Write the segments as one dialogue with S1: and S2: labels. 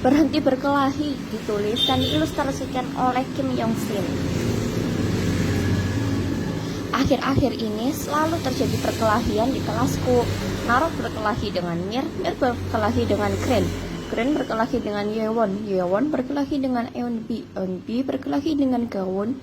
S1: Berhenti berkelahi ditulis dan diilustrasikan oleh Kim Yong Sin. Akhir-akhir ini selalu terjadi perkelahian di kelasku. Naro berkelahi dengan Mir berkelahi dengan Kren berkelahi dengan Yewon berkelahi dengan Eunbi berkelahi dengan Gawon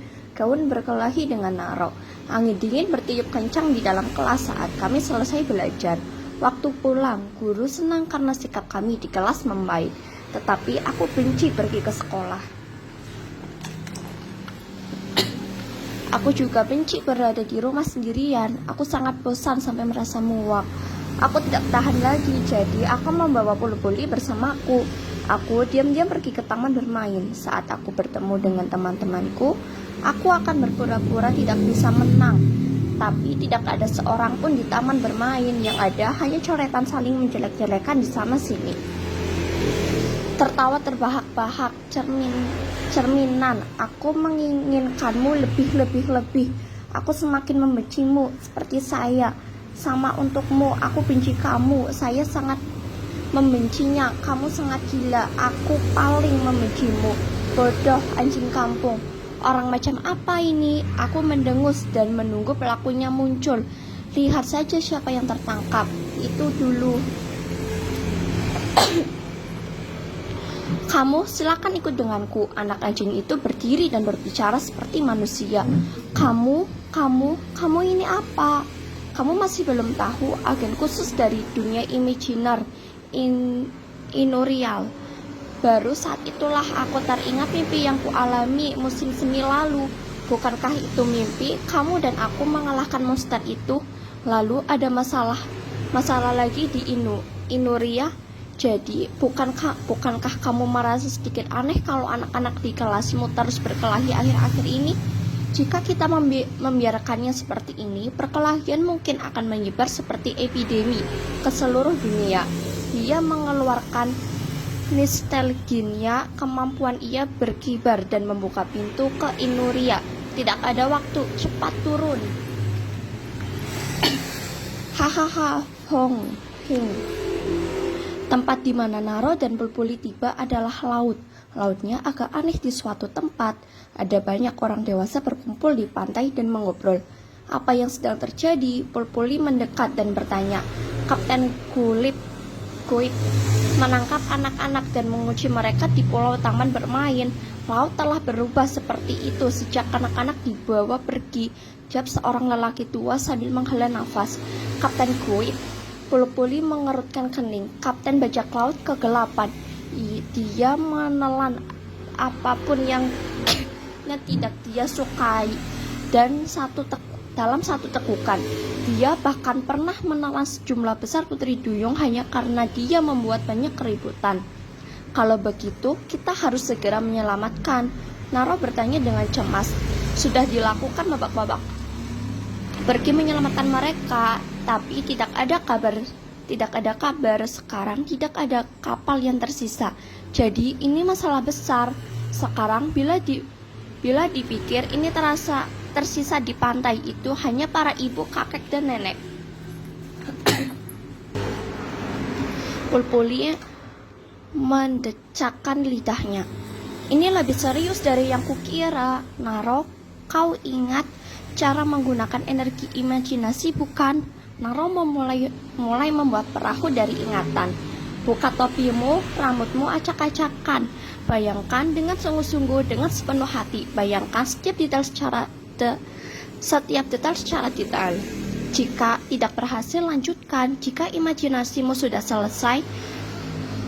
S1: berkelahi dengan Naro. Angin dingin bertiup kencang di dalam kelas saat kami selesai belajar. Waktu pulang, guru senang karena sikap kami di kelas membaik. Tetapi aku benci pergi ke sekolah. Aku juga benci berada di rumah sendirian. Aku sangat bosan sampai merasa muak. Aku tidak tahan lagi, jadi aku membawa Puli bersamaku. Aku diam-diam pergi ke taman bermain. Saat aku bertemu dengan teman-temanku, aku akan berpura-pura tidak bisa menang. Tapi tidak ada seorang pun di taman bermain. Yang ada hanya coretan saling menjelek-jelekan di sana-sini. Tertawa terbahak-bahak, cerminan. Aku menginginkanmu lebih. Aku semakin membencimu, seperti saya. Sama untukmu, aku benci kamu. Saya sangat membencinya. Kamu sangat gila. Aku paling membencimu. Bodoh, anjing kampung. Orang macam apa ini? Aku mendengus dan menunggu pelakunya muncul. Lihat saja siapa yang tertangkap. Itu dulu. Kamu silakan ikut denganku. Anak anjing itu berdiri dan berbicara seperti manusia. Kamu ini apa? Kamu masih belum tahu agen khusus dari dunia imaginer Inurial. Baru saat itulah aku teringat mimpi yang kualami musim semi lalu. Bukankah itu mimpi? Kamu dan aku mengalahkan monster itu. Lalu ada masalah lagi di Inuria. Jadi, bukankah kamu merasa sedikit aneh kalau anak-anak di kelasmu terus berkelahi akhir-akhir ini? Jika kita membiarkannya seperti ini, perkelahian mungkin akan menyebar seperti epidemi ke seluruh dunia. Dia mengeluarkan nostalgia, kemampuan ia berkibar dan membuka pintu ke Inuria. Tidak ada waktu, cepat turun. Hahaha, Hing. Tempat di mana Naro dan Pulpuli tiba adalah laut. Lautnya agak aneh di suatu tempat. Ada banyak orang dewasa berkumpul di pantai dan mengobrol. Apa yang sedang terjadi? Pulpuli mendekat dan bertanya. Kapten Kuip menangkap anak-anak dan menguji mereka di pulau taman bermain. Laut telah berubah seperti itu sejak anak-anak dibawa pergi. Jawab seorang lelaki tua sambil menghela nafas. Kapten Kuip. Puli mengerutkan kening. Kapten bajak laut kegelapan. Dia menelan apapun yang tidak dia sukai dalam satu tekukan. Dia bahkan pernah menelan sejumlah besar putri duyung hanya karena dia membuat banyak keributan. Kalau begitu, kita harus segera menyelamatkan. Naro bertanya dengan cemas. Sudah dilakukan babak-babak. Pergi menyelamatkan mereka, tapi tidak ada kabar sekarang. Tidak ada kapal yang tersisa. Jadi ini masalah besar. Sekarang bila dipikir, ini tersisa di pantai itu hanya para ibu, kakek dan nenek. Pulpuli mendecakkan lidahnya. Ini lebih serius dari yang kukira. Naro, kau ingat cara menggunakan energi imajinasi bukan? Naro mulai membuat perahu dari ingatan. Buka topimu, rambutmu acak-acakan. Bayangkan dengan sungguh-sungguh, dengan sepenuh hati. Bayangkan setiap detail secara detail. Jika tidak berhasil, lanjutkan. Jika imajinasimu sudah selesai,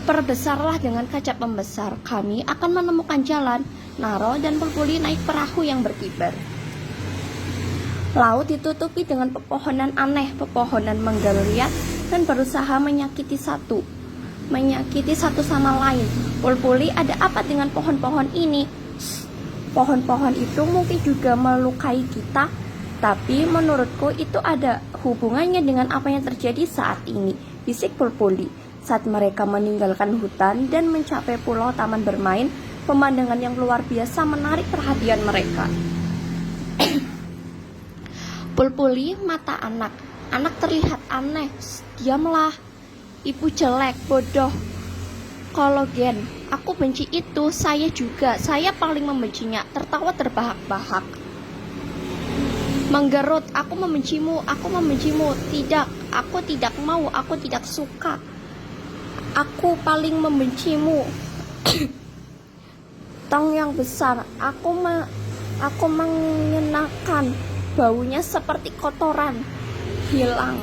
S1: perbesarlah dengan kaca pembesar. Kami akan menemukan jalan. Naro dan Pulpuli naik perahu yang berkibar. Laut ditutupi dengan pepohonan aneh, pepohonan menggeliat dan berusaha menyakiti satu sama lain. Pulpuli, ada apa dengan pohon-pohon ini? Pohon-pohon itu mungkin juga melukai kita, tapi menurutku itu ada hubungannya dengan apa yang terjadi saat ini, bisik Pulpuli. Saat mereka meninggalkan hutan dan mencapai pulau taman bermain, pemandangan yang luar biasa menarik perhatian mereka. Pulpuli, mata anak terlihat aneh. Diamlah, ibu jelek, bodoh. Kologen, aku benci itu, saya juga, saya paling membencinya, tertawa terbahak-bahak. Menggerut, aku membencimu, tidak, aku tidak mau, aku tidak suka. Aku paling membencimu. Tong yang besar, aku mengenakan, baunya seperti kotoran, hilang.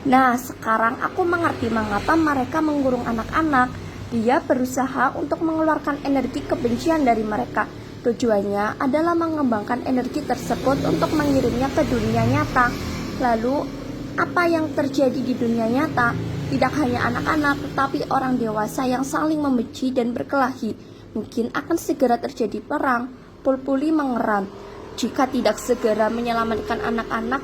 S1: Nah, sekarang aku mengerti mengapa mereka mengurung anak-anak. Dia berusaha untuk mengeluarkan energi kebencian dari mereka. Tujuannya adalah mengembangkan energi tersebut untuk mengirimnya ke dunia nyata. Lalu, apa yang terjadi di dunia nyata? Tidak hanya anak-anak, tetapi orang dewasa yang saling membenci dan berkelahi. Mungkin akan segera terjadi perang. Pulpuli mengeram. Jika tidak segera menyelamatkan anak-anak,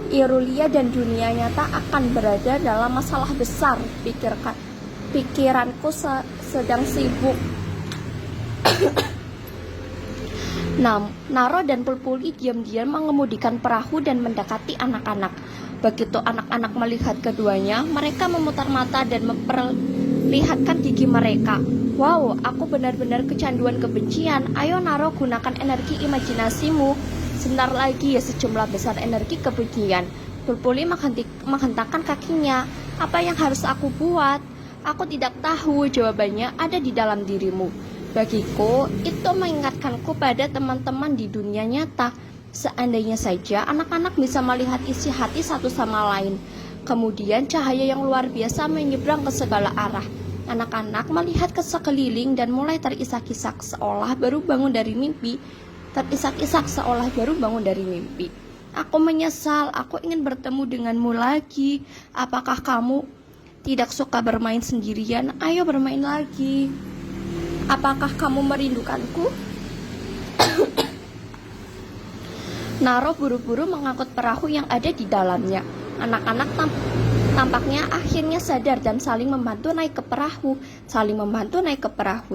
S1: Irulia dan dunia nyata akan berada dalam masalah besar. Pikiranku sedang sibuk. Naro dan Pulpuli diam-diam mengemudikan perahu dan mendekati anak-anak. Begitu anak-anak melihat keduanya, mereka memutar mata dan memperlihatkan gigi mereka. Wow, aku benar-benar kecanduan kebencian. Ayo Naro, gunakan energi imajinasimu. Sebentar lagi ya sejumlah besar energi kebencian. Pulpuli menghentakkan kakinya. Apa yang harus aku buat? Aku tidak tahu, jawabannya ada di dalam dirimu. Bagiku, itu mengingatkanku pada teman-teman di dunia nyata. Seandainya saja anak-anak bisa melihat isi hati satu sama lain. Kemudian cahaya yang luar biasa menyeberang ke segala arah. Anak-anak melihat ke sekeliling dan mulai terisak-isak seolah baru bangun dari mimpi. Aku menyesal, aku ingin bertemu denganmu lagi. Apakah kamu tidak suka bermain sendirian? Ayo bermain lagi. Apakah kamu merindukanku? Naro buru-buru mengangkut perahu yang ada di dalamnya. Anak-anak tampaknya akhirnya sadar dan saling membantu naik ke perahu.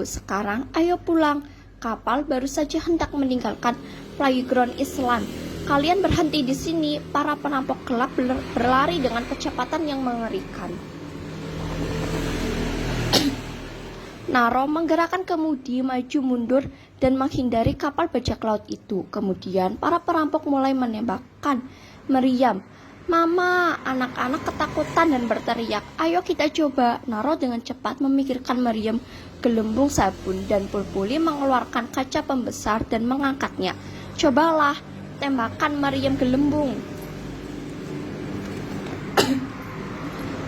S1: Sekarang ayo pulang. Kapal baru saja hendak meninggalkan playground Island. Kalian berhenti di sini. Para perampok gelap berlari dengan kecepatan yang mengerikan. Naro menggerakkan kemudi maju mundur dan menghindari kapal bajak laut itu. Kemudian para perampok mulai menembakkan meriam. Mama, anak-anak ketakutan dan berteriak. Ayo kita coba. Naro dengan cepat memikirkan meriam gelembung sabun dan Pulpuli mengeluarkan kaca pembesar dan mengangkatnya. Cobalah, tembakan meriam gelembung.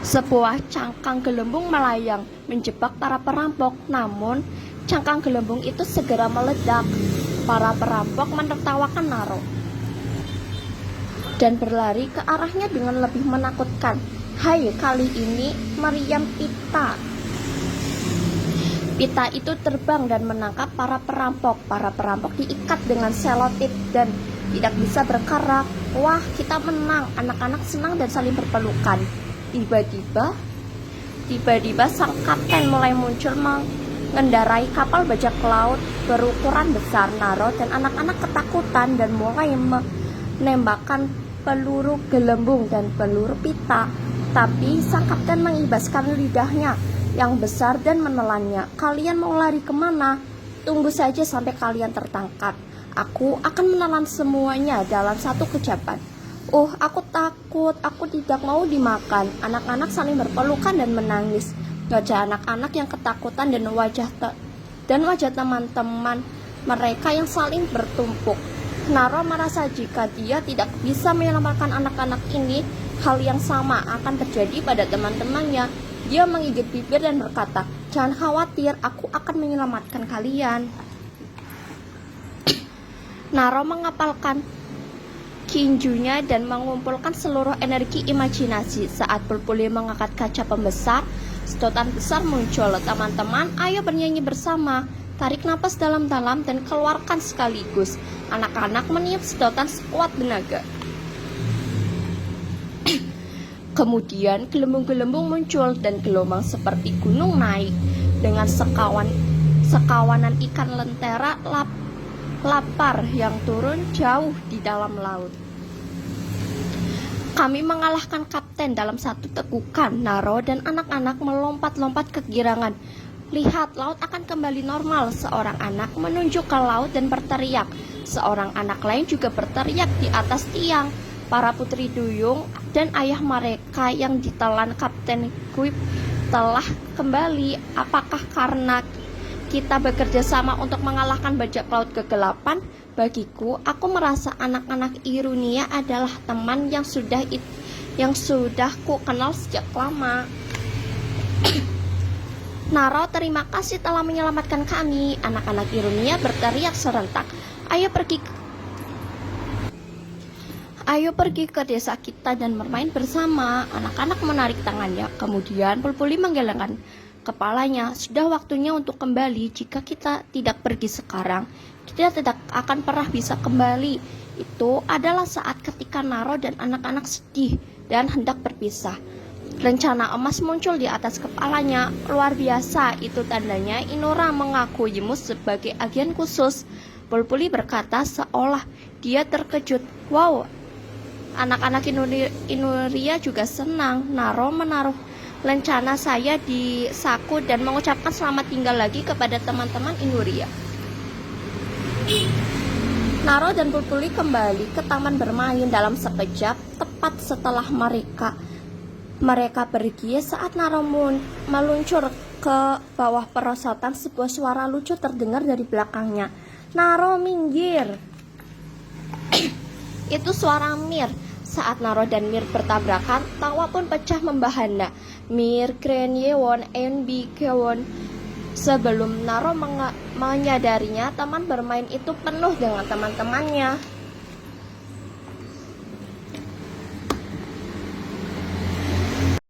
S1: Sebuah cangkang gelembung melayang menjebak para perampok, namun cangkang gelembung itu segera meledak. Para perampok menertawakan Naro dan berlari ke arahnya dengan lebih menakutkan. Hai, kali ini meriam pita. Pita itu terbang dan menangkap para perampok. Para perampok diikat dengan selotip dan tidak bisa bergerak. Wah, kita menang. Anak-anak senang dan saling berpelukan. Tiba-tiba sang kapten mulai muncul mengendarai kapal bajak laut berukuran besar. Naro dan anak-anak ketakutan dan mulai menembakkan peluru gelembung dan peluru pita. Tapi sang kapten mengibaskan lidahnya yang besar dan menelannya. Kalian mau lari kemana? Tunggu saja sampai kalian tertangkap. Aku akan menelan semuanya dalam satu kejapan. Oh, aku takut, aku tidak mau dimakan. Anak-anak saling berpelukan dan menangis. Wajah anak-anak yang ketakutan dan wajah teman-teman mereka yang saling bertumpuk. Naro merasa jika dia tidak bisa menyelamatkan anak-anak ini, hal yang sama akan terjadi pada teman-temannya. Dia menggigit bibir dan berkata, jangan khawatir, aku akan menyelamatkan kalian. Naro mengepalkan kinjunya dan mengumpulkan seluruh energi imajinasi. Saat Pulpuli mengangkat kaca pembesar, sedotan besar muncul. Teman-teman, ayo bernyanyi bersama. Tarik napas dalam-dalam dan keluarkan sekaligus. Anak-anak meniup sedotan sekuat tenaga. Kemudian gelembung-gelembung muncul dan gelombang seperti gunung naik. Dengan sekawanan ikan lentera lapar yang turun jauh di dalam laut. Kami mengalahkan kapten dalam satu tegukan. Naro dan anak-anak melompat-lompat kegirangan. Lihat, laut akan kembali normal. Seorang anak menunjuk ke laut dan berteriak. Seorang anak lain juga berteriak di atas tiang. Para putri duyung dan ayah mereka yang ditelan Kapten Guip telah kembali. Apakah karena kita bekerja sama untuk mengalahkan bajak laut kegelapan? Bagiku, aku merasa anak-anak Irunia adalah teman yang sudah ku kenal sejak lama. Naro, terima kasih telah menyelamatkan kami. Anak-anak Irunia berteriak serentak. Ayo pergi ke desa kita dan bermain bersama. Anak-anak menarik tangannya. Kemudian Pulpuli menggelengkan kepalanya. Sudah waktunya untuk kembali. Jika kita tidak pergi sekarang, kita tidak akan pernah bisa kembali. Itu adalah saat ketika Naro dan anak-anak sedih dan hendak berpisah. Rencana emas muncul di atas kepalanya. Luar biasa, itu tandanya Inura mengakuimu sebagai agen khusus. Pulpuli berkata seolah dia terkejut. Wow, anak-anak Inuria juga senang. Naro menaruh lencana saya di saku dan mengucapkan selamat tinggal lagi kepada teman-teman Inuria. Naro dan Pulpuli kembali ke taman bermain dalam sekejap. Tepat setelah mereka pergi, saat Naro meluncur ke bawah perosotan, sebuah suara lucu terdengar dari belakangnya. Naro, minggir! Itu suara Mir. Saat Naro dan Mir bertabrakan, tawa pun pecah membahana. Mir, Kren, Yewon, Enbi, Kewon. Sebelum Naro menyadarinya, taman bermain itu penuh dengan teman-temannya.